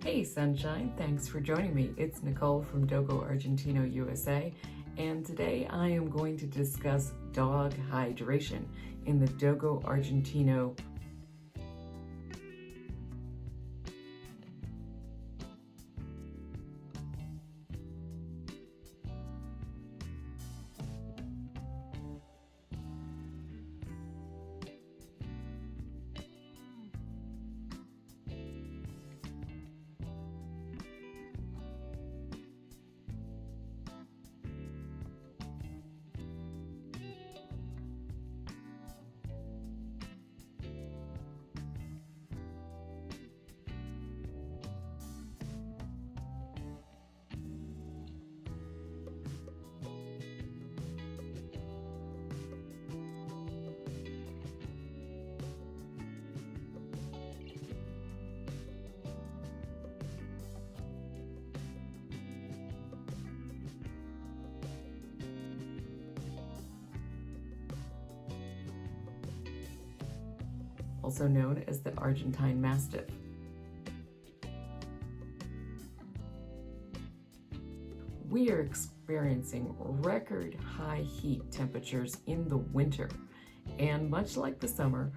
Hey Sunshine, thanks for joining me. It's Nicole from Dogo Argentino, USA, and today I am going to discuss dog hydration in the Dogo Argentino. Also known as the Argentine Mastiff. We are experiencing record high heat temperatures in the winter, and much like the summer,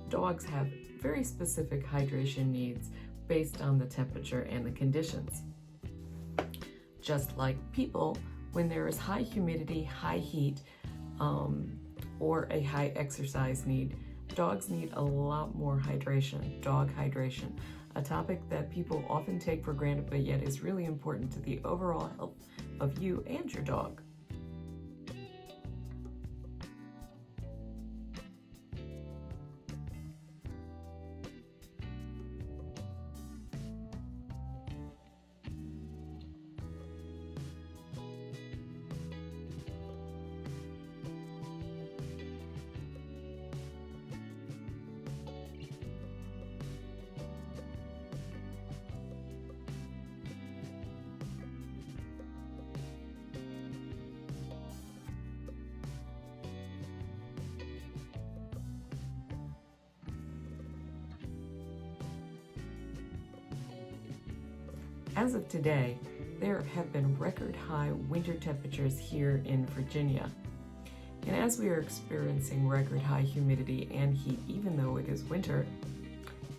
dogs have very specific hydration needs based on the temperature and the conditions. Just like people, when there is high humidity, high heat, or a high exercise need, dogs need a lot more hydration, dog hydration, a topic that people often take for granted but yet is really important to the overall health of you and your dog. As of today, there have been record high winter temperatures here in Virginia. And as we are experiencing record high humidity and heat even though it is winter,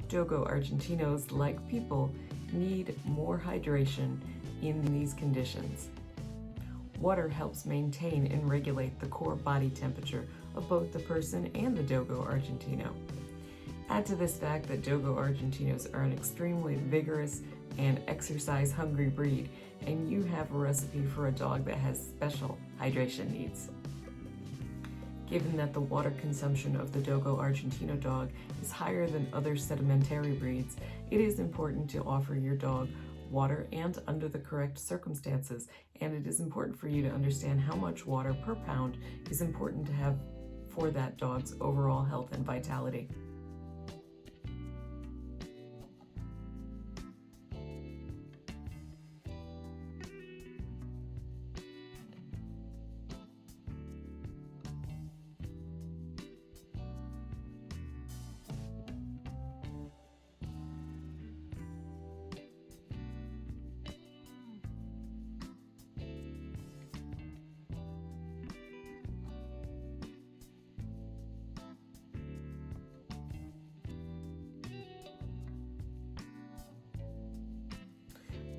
Dogo Argentinos, like people, need more hydration in these conditions. Water helps maintain and regulate the core body temperature of both the person and the Dogo Argentino. Add to this fact that Dogo Argentinos are an extremely vigorous and exercise-hungry breed, and you have a recipe for a dog that has special hydration needs. Given that the water consumption of the Dogo Argentino dog is higher than other sedimentary breeds, it is important to offer your dog water and under the correct circumstances, and it is important for you to understand how much water per pound is important to have for that dog's overall health and vitality.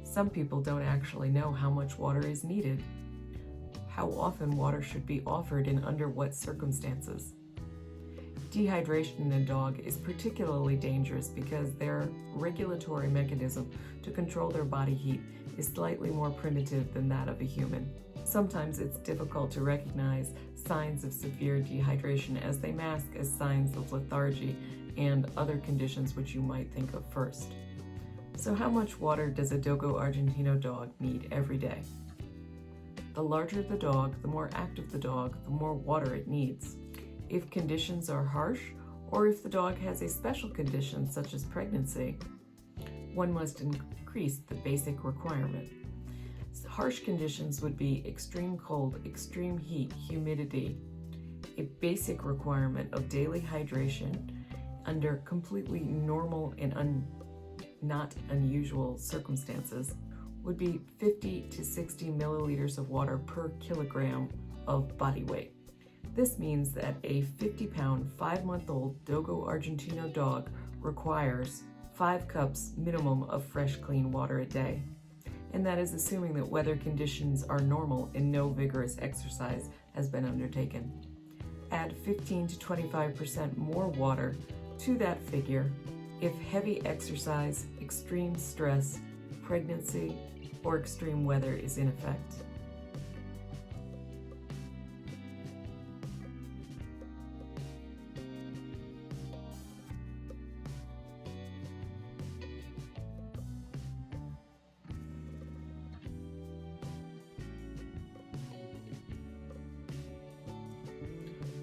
Some people don't actually know how much water is needed, how often water should be offered, and under what circumstances. Dehydration in a dog is particularly dangerous because their regulatory mechanism to control their body heat is slightly more primitive than that of a human. Sometimes it's difficult to recognize signs of severe dehydration as they mask as signs of lethargy and other conditions which you might think of first. So how much water does a Dogo Argentino dog need every day? The larger the dog, the more active the dog, the more water it needs. If conditions are harsh, or if the dog has a special condition such as pregnancy, one must increase the basic requirement. Harsh conditions would be extreme cold, extreme heat, humidity, a basic requirement of daily hydration under completely normal and not unusual circumstances, would be 50 to 60 milliliters of water per kilogram of body weight. This means that a 50-pound, 5-month-old Dogo Argentino dog requires 5 cups minimum of fresh, clean water a day. And that is assuming that weather conditions are normal and no vigorous exercise has been undertaken. Add 15 to 25% more water to that figure if heavy exercise, extreme stress, pregnancy, or extreme weather is in effect.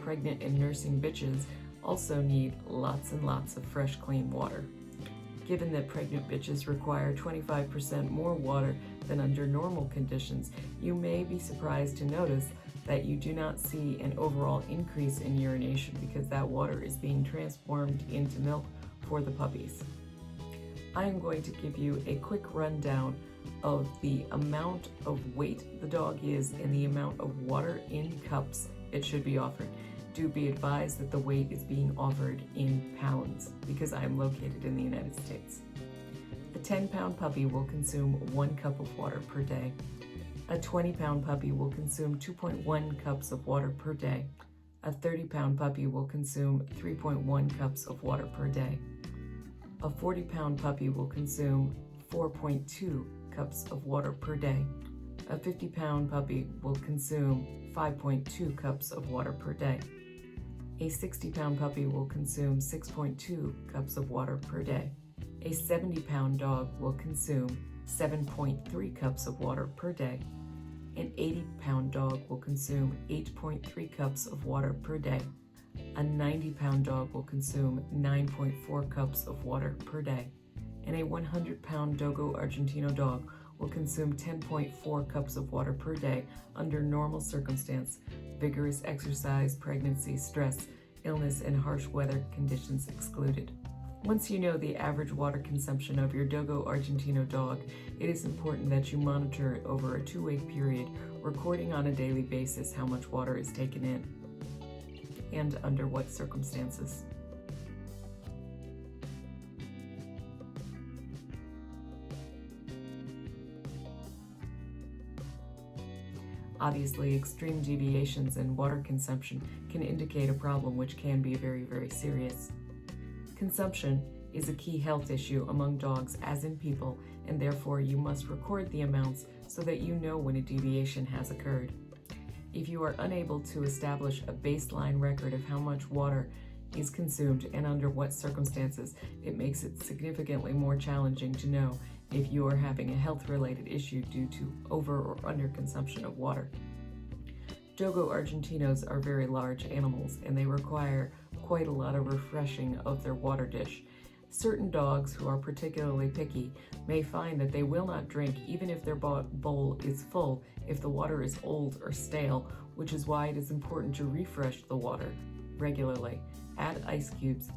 Pregnant and nursing bitches also need lots and lots of fresh, clean water. Given that pregnant bitches require 25% more water than under normal conditions, you may be surprised to notice that you do not see an overall increase in urination because that water is being transformed into milk for the puppies. I am going to give you a quick rundown of the amount of weight the dog is and the amount of water in cups it should be offered. Do be advised that the weight is being offered in pounds because I am located in the United States. A 10-pound puppy will consume 1 cup of water per day. A 20-pound puppy will consume 2.1 cups of water per day. A 30-pound puppy will consume 3.1 cups of water per day. A 40-pound puppy will consume 4.2 cups of water per day. A 50-pound puppy will consume 5.2 cups of water per day. A 60-pound puppy will consume 6.2 cups of water per day. A 70-pound dog will consume 7.3 cups of water per day. An 80-pound dog will consume 8.3 cups of water per day. A 90-pound dog will consume 9.4 cups of water per day. And a 100-pound Dogo Argentino dog will consume 10.4 cups of water per day under normal circumstance, vigorous exercise, pregnancy, stress, illness, and harsh weather conditions excluded. Once you know the average water consumption of your Dogo Argentino dog, it is important that you monitor it over a 2-week period, recording on a daily basis how much water is taken in and under what circumstances. Obviously, extreme deviations in water consumption can indicate a problem which can be very, very serious. Consumption is a key health issue among dogs as in people, and therefore you must record the amounts so that you know when a deviation has occurred. If you are unable to establish a baseline record of how much water is consumed and under what circumstances, it makes it significantly more challenging to know if you are having a health-related issue due to over or under consumption of water. Dogo Argentinos are very large animals and they require quite a lot of refreshing of their water dish. Certain dogs who are particularly picky may find that they will not drink even if their bowl is full if the water is old or stale, which is why it is important to refresh the water regularly, add ice cubes,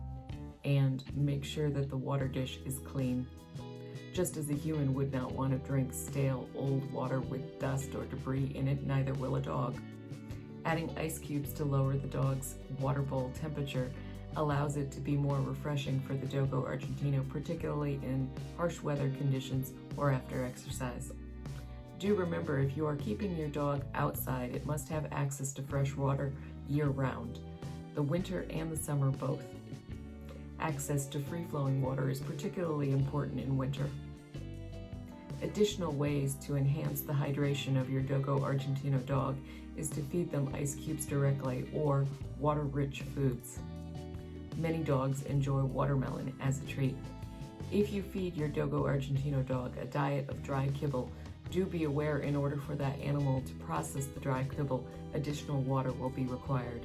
and make sure that the water dish is clean. Just as a human would not want to drink stale, old water with dust or debris in it, neither will a dog. Adding ice cubes to lower the dog's water bowl temperature allows it to be more refreshing for the Dogo Argentino, particularly in harsh weather conditions or after exercise. Do remember, if you are keeping your dog outside, it must have access to fresh water year-round, the winter and the summer both. Access to free-flowing water is particularly important in winter. Additional ways to enhance the hydration of your Dogo Argentino dog is to feed them ice cubes directly or water-rich foods. Many dogs enjoy watermelon as a treat. If you feed your Dogo Argentino dog a diet of dry kibble, do be aware in order for that animal to process the dry kibble, additional water will be required.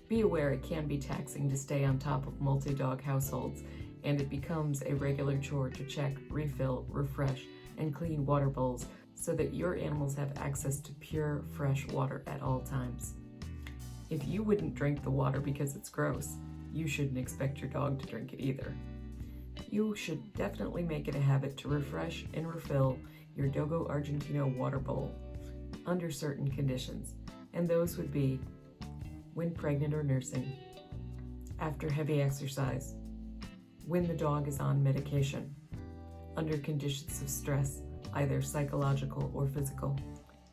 Be aware it can be taxing to stay on top of multi-dog households, and it becomes a regular chore to check, refill, refresh, and clean water bowls so that your animals have access to pure, fresh water at all times. If you wouldn't drink the water because it's gross, you shouldn't expect your dog to drink it either. You should definitely make it a habit to refresh and refill your Dogo Argentino water bowl under certain conditions, and those would be when pregnant or nursing, after heavy exercise, when the dog is on medication, under conditions of stress, either psychological or physical,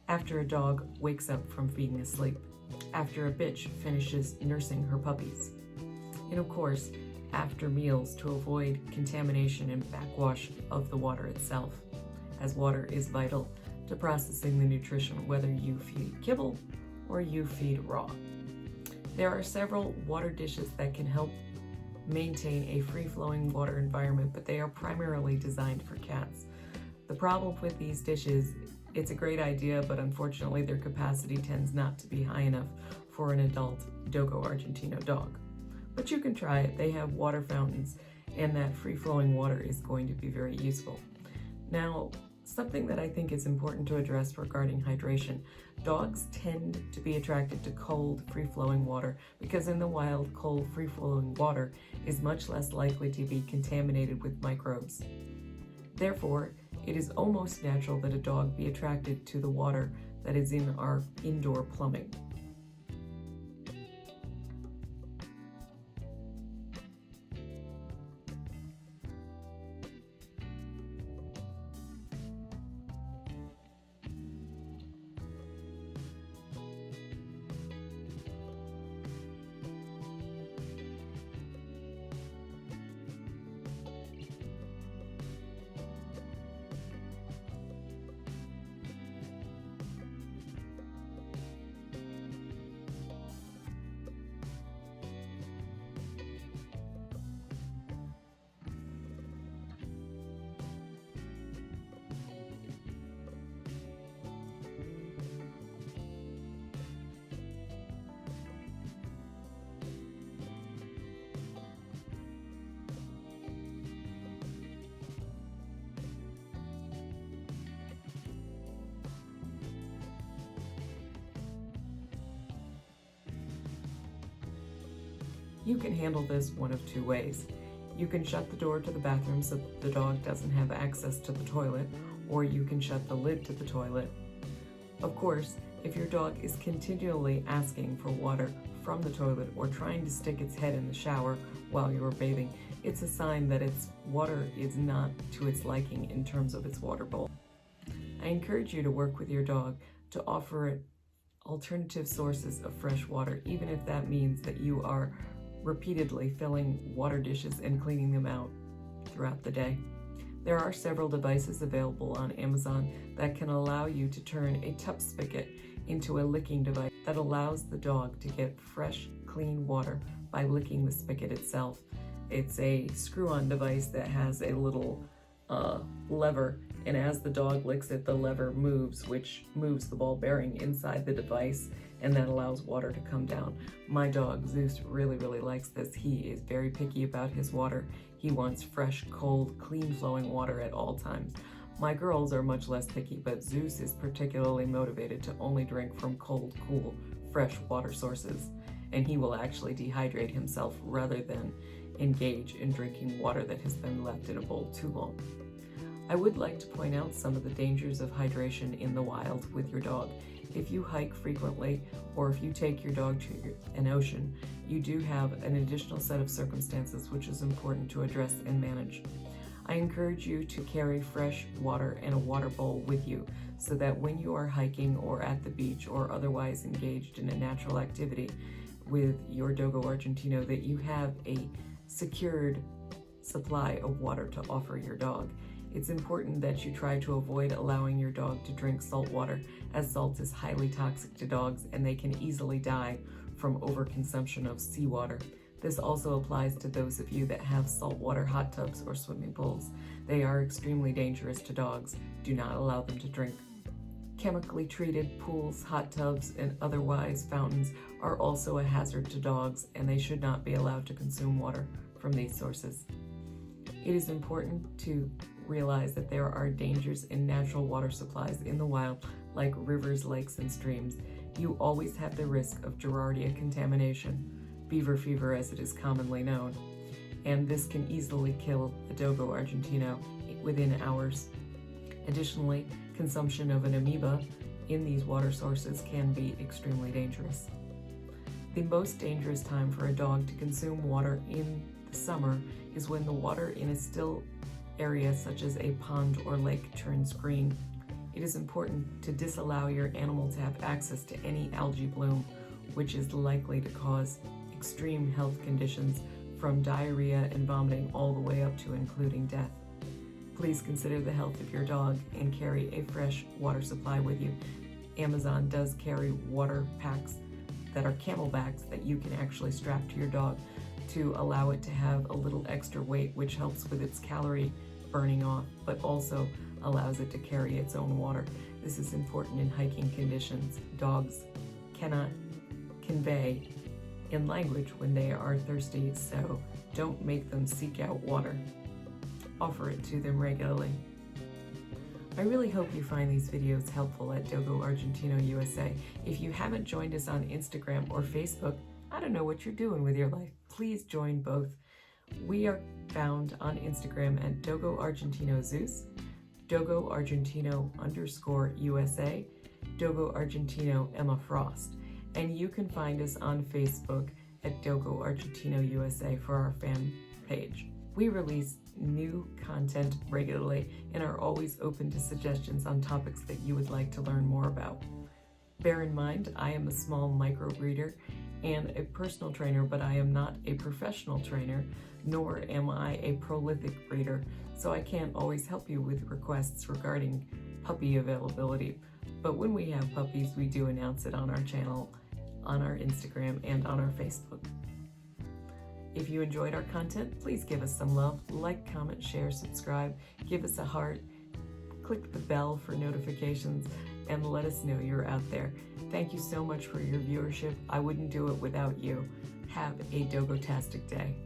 after a dog wakes up from being asleep, after a bitch finishes nursing her puppies, and of course, after meals to avoid contamination and backwash of the water itself, as water is vital to processing the nutrition whether you feed kibble or you feed raw. There are several water dishes that can help maintain a free-flowing water environment, but they are primarily designed for cats. The problem with these dishes, it's a great idea, but unfortunately their capacity tends not to be high enough for an adult Dogo Argentino dog. But you can try it. They have water fountains, and that free-flowing water is going to be very useful. Now, something that I think is important to address regarding hydration. Dogs tend to be attracted to cold, free-flowing water because in the wild, cold, free-flowing water is much less likely to be contaminated with microbes. Therefore, it is almost natural that a dog be attracted to the water that is in our indoor plumbing. You can handle this one of two ways. You can shut the door to the bathroom so that the dog doesn't have access to the toilet, or you can shut the lid to the toilet. Of course, if your dog is continually asking for water from the toilet or trying to stick its head in the shower while you're bathing, it's a sign that its water is not to its liking in terms of its water bowl. I encourage you to work with your dog to offer it alternative sources of fresh water, even if that means that you are repeatedly filling water dishes and cleaning them out throughout the day. There are several devices available on Amazon that can allow you to turn a tub spigot into a licking device that allows the dog to get fresh, clean water by licking the spigot itself. It's a screw-on device that has a little lever, and as the dog licks it, the lever moves, which moves the ball bearing inside the device, and that allows water to come down. My dog, Zeus, really likes this. He is very picky about his water. He wants fresh, cold, clean flowing water at all times. My girls are much less picky, but Zeus is particularly motivated to only drink from cold, cool, fresh water sources, and he will actually dehydrate himself rather than engage in drinking water that has been left in a bowl too long. I would like to point out some of the dangers of hydration in the wild with your dog. If you hike frequently, or if you take your dog to an ocean, you do have an additional set of circumstances which is important to address and manage. I encourage you to carry fresh water and a water bowl with you so that when you are hiking or at the beach or otherwise engaged in a natural activity with your Dogo Argentino, that you have a secured supply of water to offer your dog. It's important that you try to avoid allowing your dog to drink salt water, as salt is highly toxic to dogs and they can easily die from overconsumption of seawater. This also applies to those of you that have saltwater hot tubs or swimming pools. They are extremely dangerous to dogs. Do not allow them to drink Chemically treated pools, hot tubs, and otherwise fountains are also a hazard to dogs, and they should not be allowed to consume water from these sources. It is important to realize that there are dangers in natural water supplies in the wild, like rivers, lakes, and streams. You always have the risk of Giardia contamination, beaver fever as it is commonly known, and this can easily kill the Dogo Argentino within hours. Additionally, consumption of an amoeba in these water sources can be extremely dangerous. The most dangerous time for a dog to consume water in the summer is when the water in a still area such as a pond or lake turns green. It is important to disallow your animal to have access to any algae bloom, which is likely to cause extreme health conditions from diarrhea and vomiting all the way up to including death. Please consider the health of your dog and carry a fresh water supply with you. Amazon does carry water packs that are camelbacks that you can actually strap to your dog to allow it to have a little extra weight, which helps with its calorie burning off, but also allows it to carry its own water. This is important in hiking conditions. Dogs cannot convey in language when they are thirsty, so don't make them seek out water. Offer it to them regularly. I really hope you find these videos helpful at Dogo Argentino USA. If you haven't joined us on Instagram or Facebook, I don't know what you're doing with your life. Please join both. We are found on Instagram at Dogo Argentino Zeus, Dogo Argentino _USA, Dogo Argentino Emma Frost. And you can find us on Facebook at Dogo Argentino USA for our fan page. We release new content regularly and are always open to suggestions on topics that you would like to learn more about. Bear in mind, I am a small micro breeder and a personal trainer, but I am not a professional trainer, nor am I a prolific breeder, so I can't always help you with requests regarding puppy availability. But when we have puppies, we do announce it on our channel, on our Instagram, and on our Facebook. If you enjoyed our content, please give us some love. Like, comment, share, subscribe, give us a heart, click the bell for notifications, and let us know you're out there. Thank you so much for your viewership. I wouldn't do it without you. Have a Dogo-tastic day.